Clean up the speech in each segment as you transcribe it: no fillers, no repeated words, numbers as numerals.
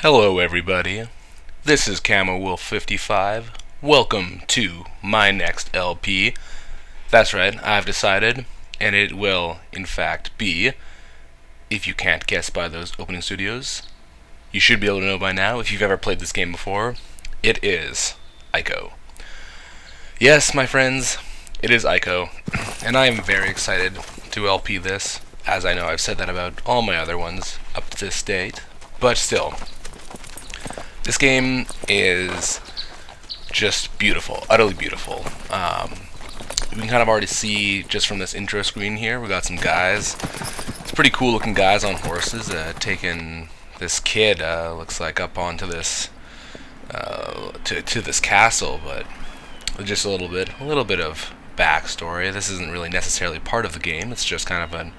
Hello everybody, this is Camo Wolf 55. Welcome to my next LP. That's right, I've decided, and it will, in fact, be, if you can't guess by those opening studios, you should be able to know by now if you've ever played this game before, it is Ico. Yes, my friends, it is Ico, and I am very excited to LP this, as I know I've said that about all my other ones up to this date, but still. This game is just beautiful, utterly beautiful. You can kind of already see just from this intro screen here, we got some guys. It's pretty cool looking guys on horses, taking this kid, looks like up onto this, to this castle, but just a little bit of backstory. This isn't really necessarily part of the game, it's just kind of an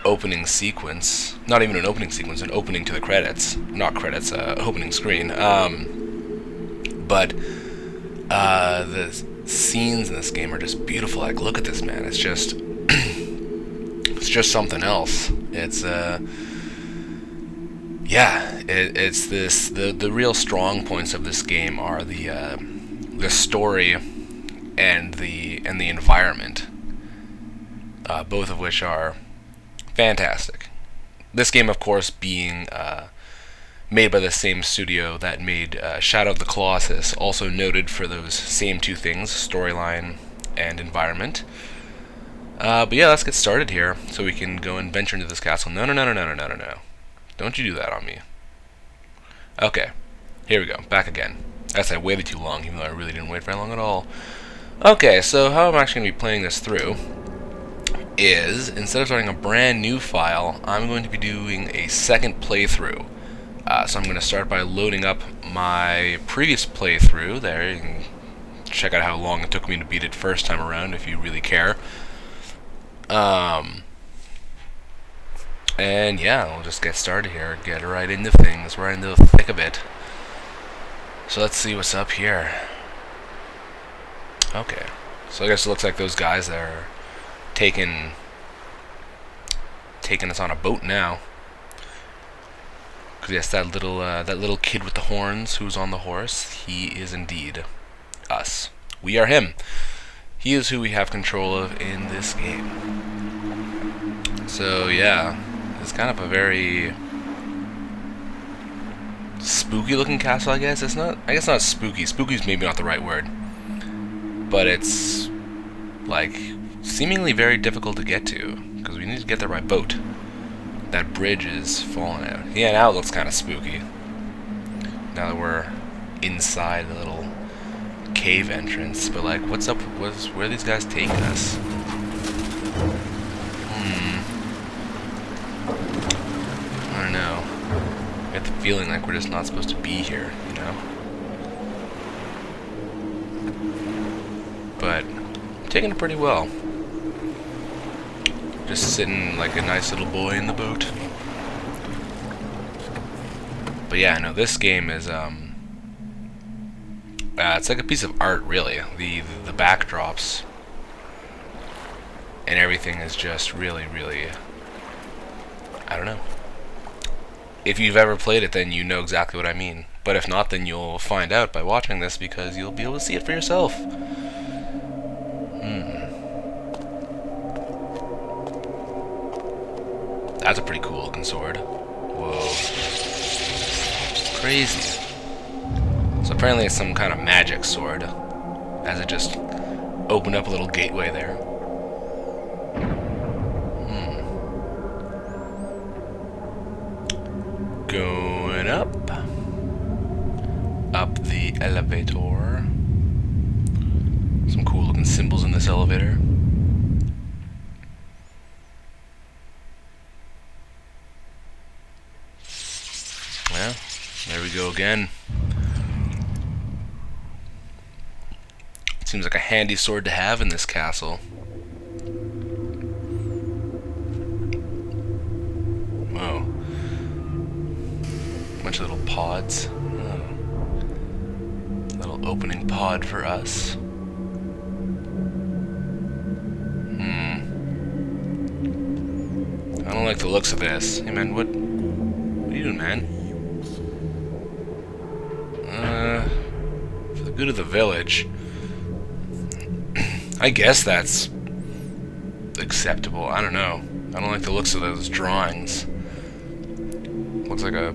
opening sequence, not even an opening sequence, an opening to the credits, not credits, opening screen, but the scenes in this game are just beautiful. Like, look at this, man, it's just it's just something else. It's it's this, the real strong points of this game are the story and the environment, both of which are fantastic. This game, of course, being made by the same studio that made Shadow of the Colossus, also noted for those same two things, storyline and environment. But yeah, let's get started here, so we can go and venture into this castle. No. Don't you do that on me. Okay, here we go, back again. I waited too long, even though I really didn't wait very long at all. Okay, so how I'm actually going to be playing this through is, instead of starting a brand new file, I'm going to be doing a second playthrough. So I'm going to start by loading up my previous playthrough. There, you can check out how long it took me to beat it first time around, if you really care. And yeah, we'll just get started here, get right into things, right into the thick of it. So let's see what's up here. Okay, so I guess it looks like those guys there are taking us on a boat now. Because yes, that little kid with the horns who's on the horse, he is indeed us. We are him. He is who we have control of in this game. So yeah, it's kind of a very spooky looking castle, I guess. I guess not spooky. Spooky's maybe not the right word. But it's like seemingly very difficult to get to, because we need to get there by boat. That bridge is falling out. Yeah, now it looks kind of spooky. Now that we're inside the little cave entrance. But like, what's up? Where are these guys taking us? I don't know. I get the feeling like we're just not supposed to be here, you know? But I'm taking it pretty well. Just sitting like a nice little boy in the boat. But yeah, no, this game is it's like a piece of art, really. The backdrops and everything is just really, I don't know. If you've ever played it, then you know exactly what I mean. But if not, then you'll find out by watching this, because you'll be able to see it for yourself. That's a pretty cool looking sword. Whoa. Crazy. So apparently it's some kind of magic sword, as it just opened up a little gateway there. Going up. Up the elevator. Some cool looking symbols in this elevator. Yeah, there we go again. Seems like a handy sword to have in this castle. Whoa. Bunch of little pods. Oh. Little opening pod for us. I don't like the looks of this. Hey man, what are you doing, man? Go to the village. I guess that's acceptable. I don't know. I don't like the looks of those drawings. Looks like a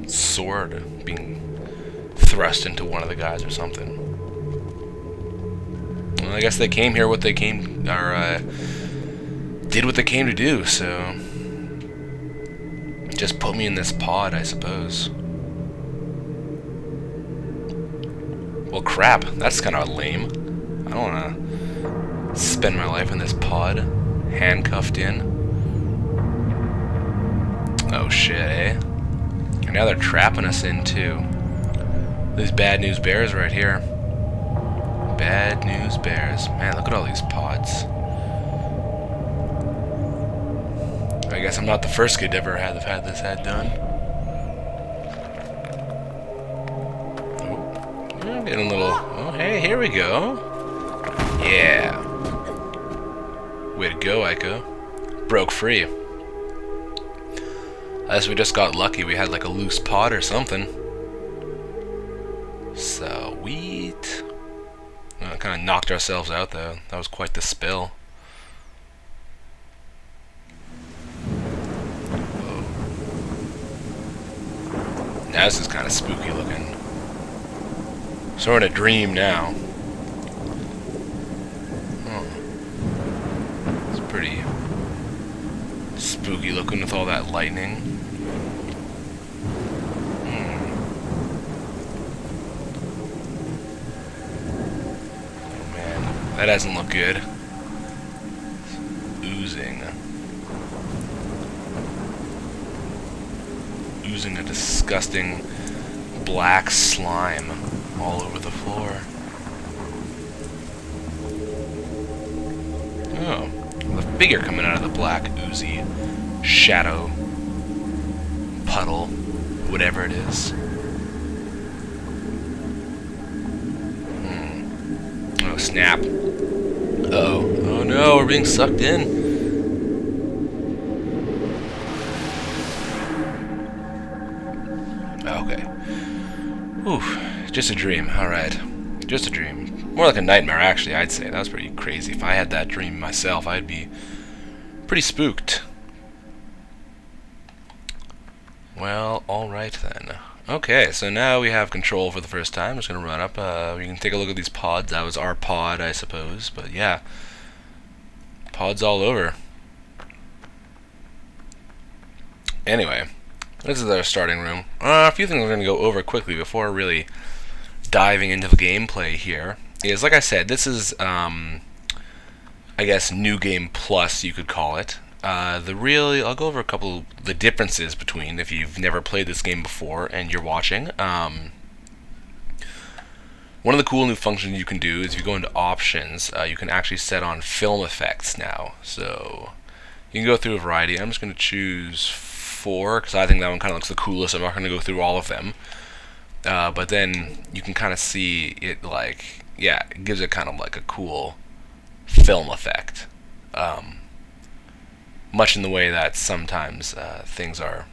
sword being thrust into one of the guys or something. Well, I guess they came here what they came, or did what they came to do, so just put me in this pod, I suppose. Well, crap, that's kind of lame. I don't want to spend my life in this pod, handcuffed in. Oh shit, eh? And now they're trapping us in, too. These bad news bears right here. Bad news bears. Man, look at all these pods. I guess I'm not the first kid to ever have had this head done. Oh, I'm getting a little... Oh, hey, here we go. Yeah. Way to go, Aiko. Broke free. As we just got lucky, we had like a loose pod or something. Sweet. Kind of knocked ourselves out though. That was quite the spill. Whoa. Now this is kind of spooky looking. So we're in a dream now. Oh. It's pretty spooky looking with all that lightning. That doesn't look good. It's oozing. Oozing a disgusting black slime all over the floor. Oh, the figure coming out of the black oozy shadow puddle, whatever it is. Oh, snap. Uh-oh. Oh no, we're being sucked in. Okay. Whew. Just a dream. Alright. Just a dream. More like a nightmare, actually, I'd say. That was pretty crazy. If I had that dream myself, I'd be pretty spooked. Well, alright then. Okay, so now we have control for the first time. I'm just going to run up. We can take a look at these pods. That was our pod, I suppose. But yeah, pods all over. Anyway, this is our starting room. A few things we're going to go over quickly before really diving into the gameplay here. Is, like I said, this is, I guess, New Game Plus, you could call it. I'll go over a couple of the differences between, if you've never played this game before and you're watching. One of the cool new functions you can do is if you go into options, you can actually set on film effects now. So you can go through a variety. I'm just going to choose 4 because I think that one kind of looks the coolest. I'm not going to go through all of them. But then you can kind of see it like, yeah, it gives it kind of like a cool film effect. Much in the way that sometimes things are,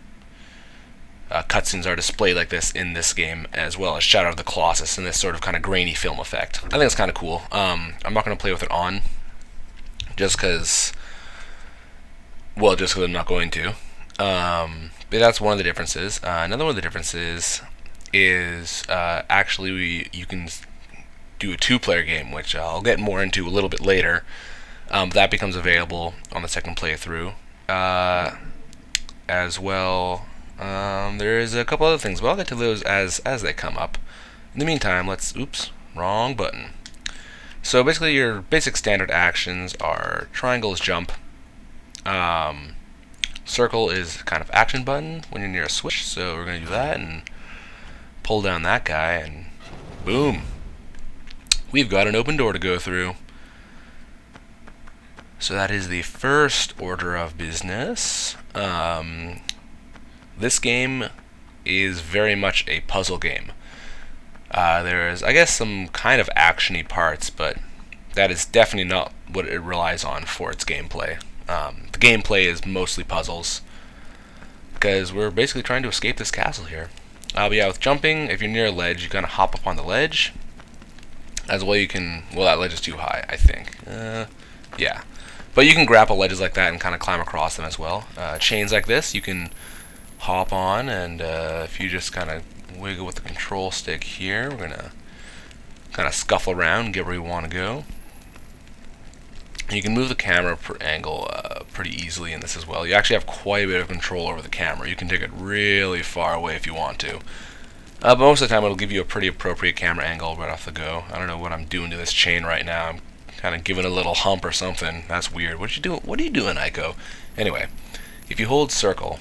cutscenes are displayed like this in this game, as well as Shadow of the Colossus in this sort of kind of grainy film effect. I think it's kind of cool. I'm not going to play with it on, just because I'm not going to. But that's one of the differences. Another one of the differences is actually you can do a 2-player game, which I'll get more into a little bit later. That becomes available on the second playthrough. As well, there's a couple other things, but I'll get to those as they come up. In the meantime, oops, wrong button. So basically your basic standard actions are triangle is jump. Circle is kind of action button when you're near a switch, so we're going to do that and pull down that guy, and boom. We've got an open door to go through. So that is the first order of business. This game is very much a puzzle game. There's, I guess, some kind of action-y parts, but that is definitely not what it relies on for its gameplay. The gameplay is mostly puzzles, because we're basically trying to escape this castle here. But yeah, with jumping, if you're near a ledge, you kind of hop up on the ledge, As well, you can. Well, that ledge is too high, I think. Yeah. But you can grapple ledges like that and kind of climb across them as well. Chains like this, you can hop on, and if you just kind of wiggle with the control stick here, we're gonna kind of scuffle around and get where we want to go. And you can move the camera per angle pretty easily in this as well. You actually have quite a bit of control over the camera. You can take it really far away if you want to. But most of the time it'll give you a pretty appropriate camera angle right off the go. I don't know what I'm doing to this chain right now. I'm kind of giving a little hump or something. That's weird. What are you doing, Aiko? Anyway, if you hold circle,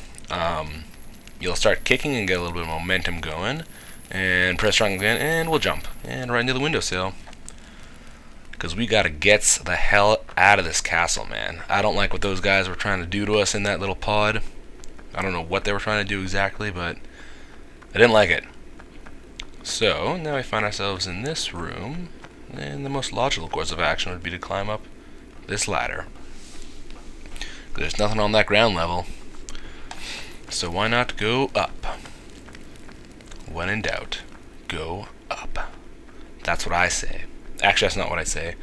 you'll start kicking and get a little bit of momentum going. And press triangle again, and we'll jump. And right into the windowsill. Because we gotta get the hell out of this castle, man. I don't like what those guys were trying to do to us in that little pod. I don't know what they were trying to do exactly, but I didn't like it. So, now we find ourselves in this room, and the most logical course of action would be to climb up this ladder. There's nothing on that ground level, so why not go up? When in doubt, go up. That's what I say. Actually, that's not what I say.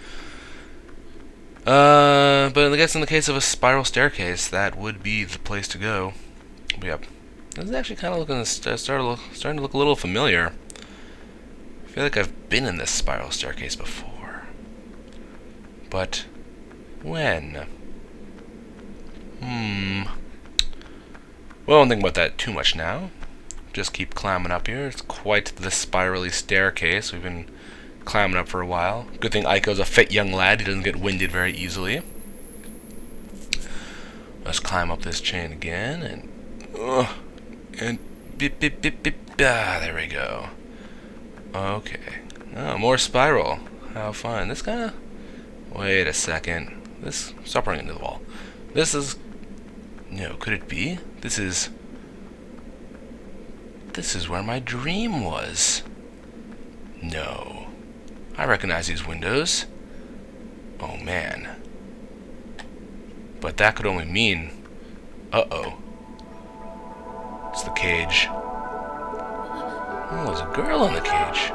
But I guess in the case of a spiral staircase, that would be the place to go. But yep. This is actually kind of starting to look a little familiar. I feel like I've been in this spiral staircase before. But when? Well, I don't think about that too much now. Just keep climbing up here. It's quite the spirally staircase. We've been climbing up for a while. Good thing Aiko's a fit young lad. He doesn't get winded very easily. Let's climb up this chain again, and beep beep beep beep. There we go. Okay. Oh, more spiral. How fun. This kind of. Wait a second. Stop running into the wall. This is. No, could it be? This is where my dream was. No. I recognize these windows. Oh man. But that could only mean... Uh-oh. It's the cage. Oh, there's a girl in the cage.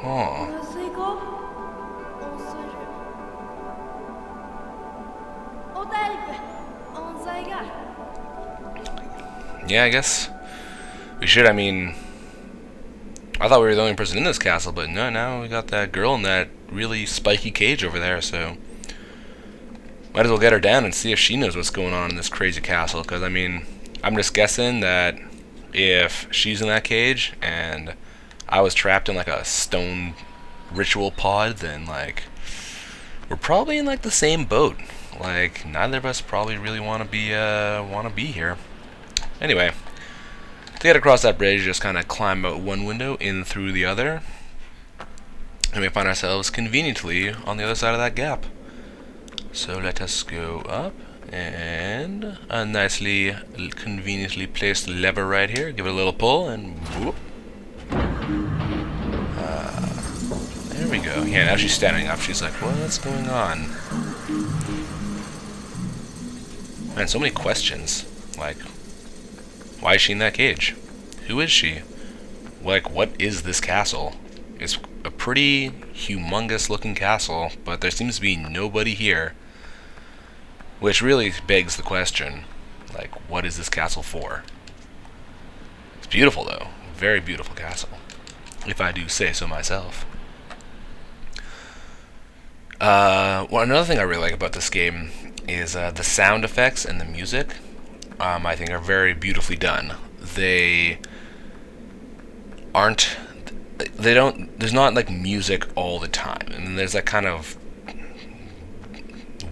Huh. Yeah, I guess we should. I mean, I thought we were the only person in this castle, but no, now we got that girl in that really spiky cage over there, so might as well get her down and see if she knows what's going on in this crazy castle, because, I mean, I'm just guessing that if she's in that cage and I was trapped in, like, a stone ritual pod, then, like, we're probably in, like, the same boat. Like, neither of us probably really want to be here. Anyway, to get across that bridge, just kind of climb out one window, in through the other, and we find ourselves conveniently on the other side of that gap. So let us go up, and a nicely, conveniently placed lever right here. Give it a little pull, and whoop. There we go. Yeah, now she's standing up. She's like, what's going on? Man, so many questions. Like, why is she in that cage? Who is she? Like, what is this castle? It's a pretty humongous looking castle, but there seems to be nobody here. Which really begs the question, like, what is this castle for? It's beautiful, though. Very beautiful castle. If I do say so myself. Well, another thing I really like about this game is the sound effects and the music. I think are very beautifully done. There's not like music all the time. I mean, there's that kind of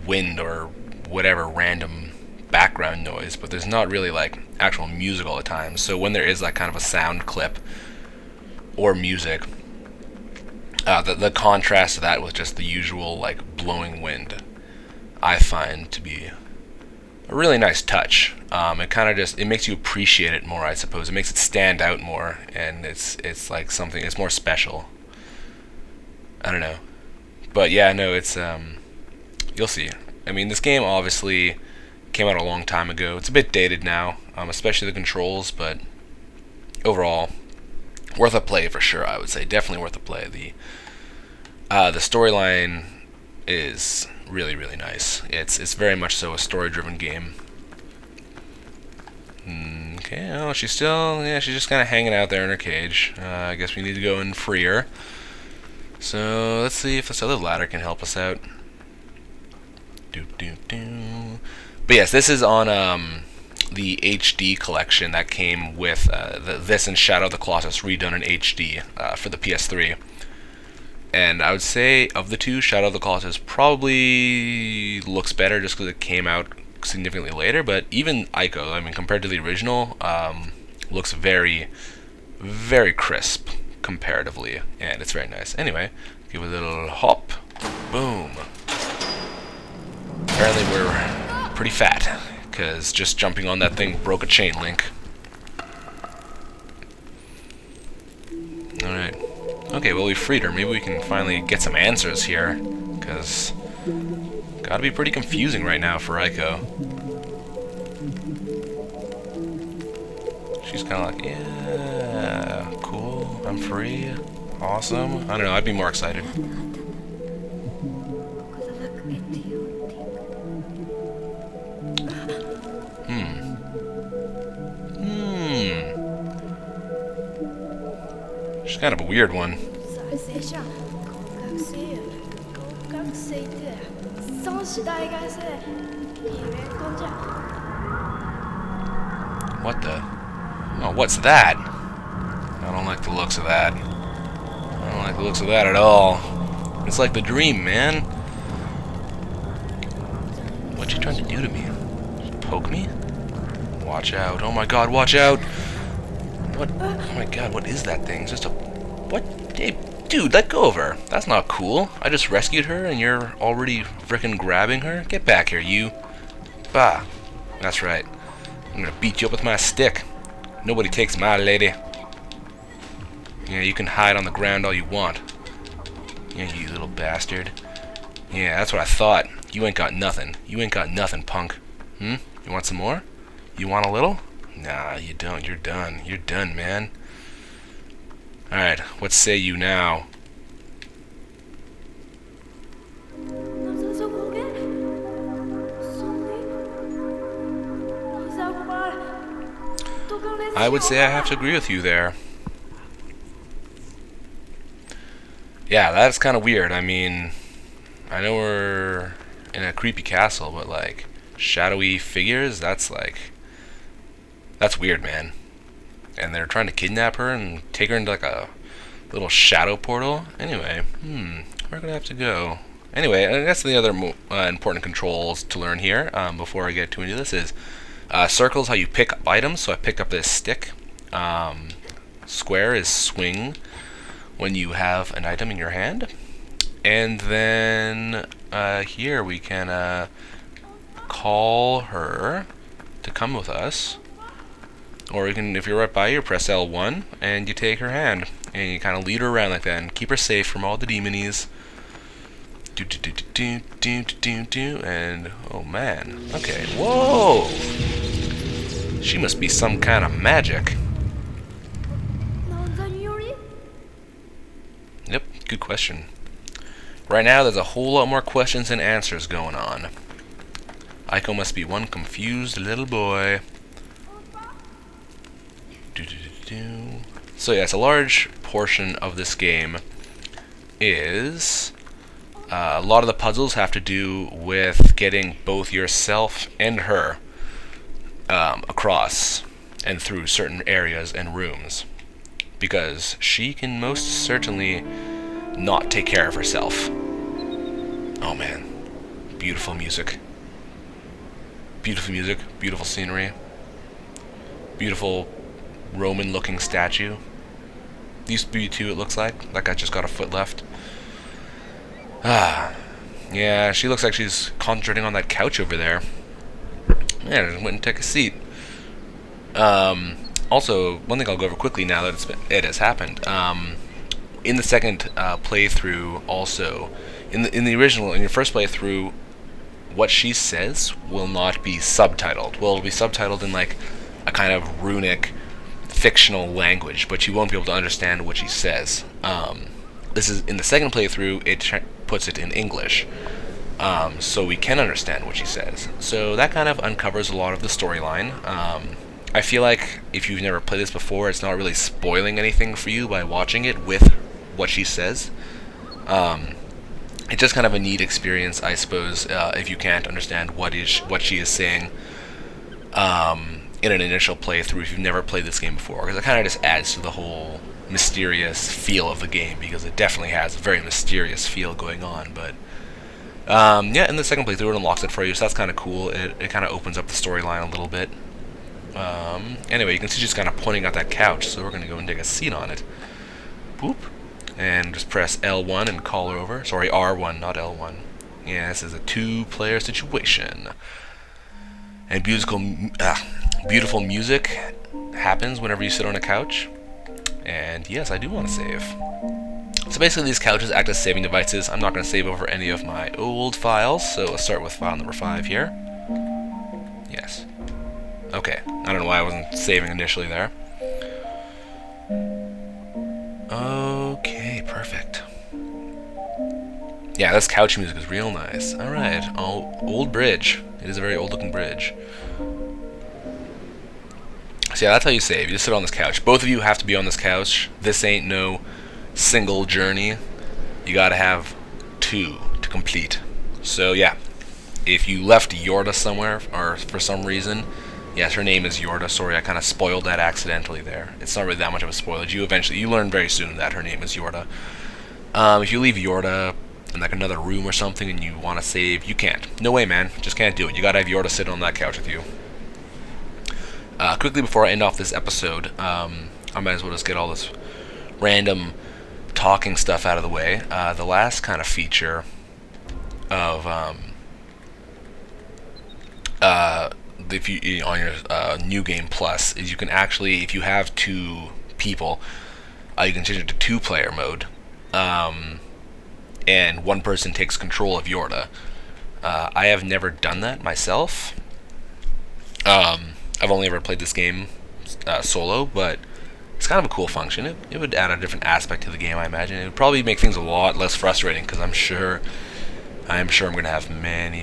wind or whatever random background noise, but there's not really like actual music all the time. So when there is like kind of a sound clip or music, the contrast to that with just the usual like blowing wind, I find to be a really nice touch. It kind of just, it makes you appreciate it more, I suppose. It makes it stand out more, and it's like something, it's more special. I don't know. But yeah, no, it's, you'll see. I mean, this game obviously Came out a long time ago. It's a bit dated now, especially the controls, but overall, worth a play for sure. I would say definitely worth a play. The storyline is really, really nice. It's very much so a story-driven game. Okay, oh, she's just kind of hanging out there in her cage. I guess we need to go and free her. So let's see if this other ladder can help us out. But yes, this is on the HD collection that came with this and Shadow of the Colossus redone in HD for the PS3. And I would say of the two, Shadow of the Colossus probably looks better just because it came out significantly later. But even Ico, I mean, compared to the original, looks very, very crisp comparatively, and it's very nice. Anyway, give it a little hop, boom. Apparently we're pretty fat, because just jumping on that thing broke a chain link. Alright. Okay, well, we freed her. Maybe we can finally get some answers here, because gotta be pretty confusing right now for Ico. She's kind of like, yeah, cool, I'm free, awesome. I don't know, I'd be more excited. She's kind of a weird one. What the? Oh, what's that? I don't like the looks of that. I don't like the looks of that at all. It's like the dream, man. What you trying to do to me? Just poke me? Watch out. Oh my god, watch out! What? Oh my god, what is that thing? It's just a... What? Hey, dude, let go of her. That's not cool. I just rescued her and you're already frickin' grabbing her? Get back here, you. Bah. That's right. I'm gonna beat you up with my stick. Nobody takes my lady. Yeah, you can hide on the ground all you want. Yeah, you little bastard. Yeah, that's what I thought. You ain't got nothing. You ain't got nothing, punk. You want some more? You want a little? Nah, you don't. You're done. You're done, man. Alright, what say you now? I would say I have to agree with you there. Yeah, that's kind of weird. I mean, I know we're in a creepy castle, but like, shadowy figures, that's weird, man. And they're trying to kidnap her and take her into like a little shadow portal. Anyway, we're gonna have to go. Anyway, I guess the other important controls to learn here before I get too into this is circles, how you pick up items. So I picked up this stick. Square is swing when you have an item in your hand. And then here we can call her to come with us. Or you can, if you're right by her, press L1 and you take her hand and you kind of lead her around like that and keep her safe from all the demonies. And oh man, okay, whoa! She must be some kind of magic. Yep, good question. Right now, there's a whole lot more questions than answers going on. Ico must be one confused little boy. So yes, a large portion of this game is a lot of the puzzles have to do with getting both yourself and her across and through certain areas and rooms, because she can most certainly not take care of herself. Oh man, beautiful music. Beautiful music, beautiful scenery, beautiful Roman-looking statue. Used to be two, it looks like. That guy just got a foot left. Yeah, she looks like she's concentrating on that couch over there. Yeah, just went and took a seat. Also, one thing I'll go over quickly now that it has happened. In the second playthrough, also, in the original, in your first playthrough, what she says will not be subtitled. Well, it'll be subtitled in like a kind of runic, fictional language, but you won't be able to understand what she says. This is in the second playthrough. It puts it in English, so we can understand what she says. So that kind of uncovers a lot of the storyline. I feel like if you've never played this before, it's not really spoiling anything for you by watching it with what she says. It's just kind of a neat experience, I suppose, if you can't understand what she is saying in an initial playthrough if you've never played this game before, because it kind of just adds to the whole mysterious feel of the game, because it definitely has a very mysterious feel going on. But yeah, in the second playthrough it unlocks it for you, so that's kind of cool. It kind of opens up the storyline a little bit. Anyway, you can see she's kind of pointing out that couch, so we're going to go and take a seat on it. Boop. And just press L1 and call her over. Sorry, R1, not L1. Yeah, this is a two-player situation. And beautiful music happens whenever you sit on a couch. And yes, I do want to save. So basically these couches act as saving devices. I'm not going to save over any of my old files, so let's start with file number 5 here. Yes. Okay, I don't know why I wasn't saving initially there. Okay, perfect. Yeah, this couch music is real nice. Alright, old bridge. It is a very old looking bridge. So yeah, that's how you save. You just sit on this couch. Both of you have to be on this couch. This ain't no single journey. You gotta have 2 to complete. So yeah, if you left Yorda somewhere, or for some reason, yes, her name is Yorda. Sorry, I kind of spoiled that accidentally there. It's not really that much of a spoiler. You learn very soon that her name is Yorda. If you leave Yorda in like another room or something and you want to save, you can't. No way, man. Just can't do it. You gotta have Yorda sit on that couch with you. Quickly before I end off this episode, I might as well just get all this random talking stuff out of the way. The last kind of feature of if you on your New Game Plus is you can actually, if you have 2 people, you can change it to 2-player mode, and one person takes control of Yorda. I have never done that myself. I've only ever played this game solo, but it's kind of a cool function. It would add a different aspect to the game, I imagine. It would probably make things a lot less frustrating, because I'm sure I'm going to have many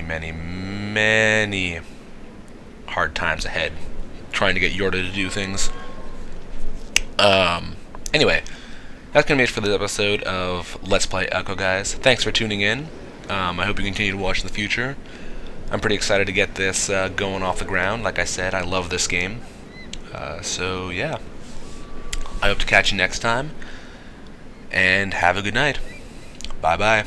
hard times ahead trying to get Yorda to do things. Anyway, that's going to be it for this episode of Let's Play Echo, guys. Thanks for tuning in. I hope you continue to watch in the future. I'm pretty excited to get this going off the ground. Like I said, I love this game. So yeah, I hope to catch you next time, and have a good night. Bye-bye.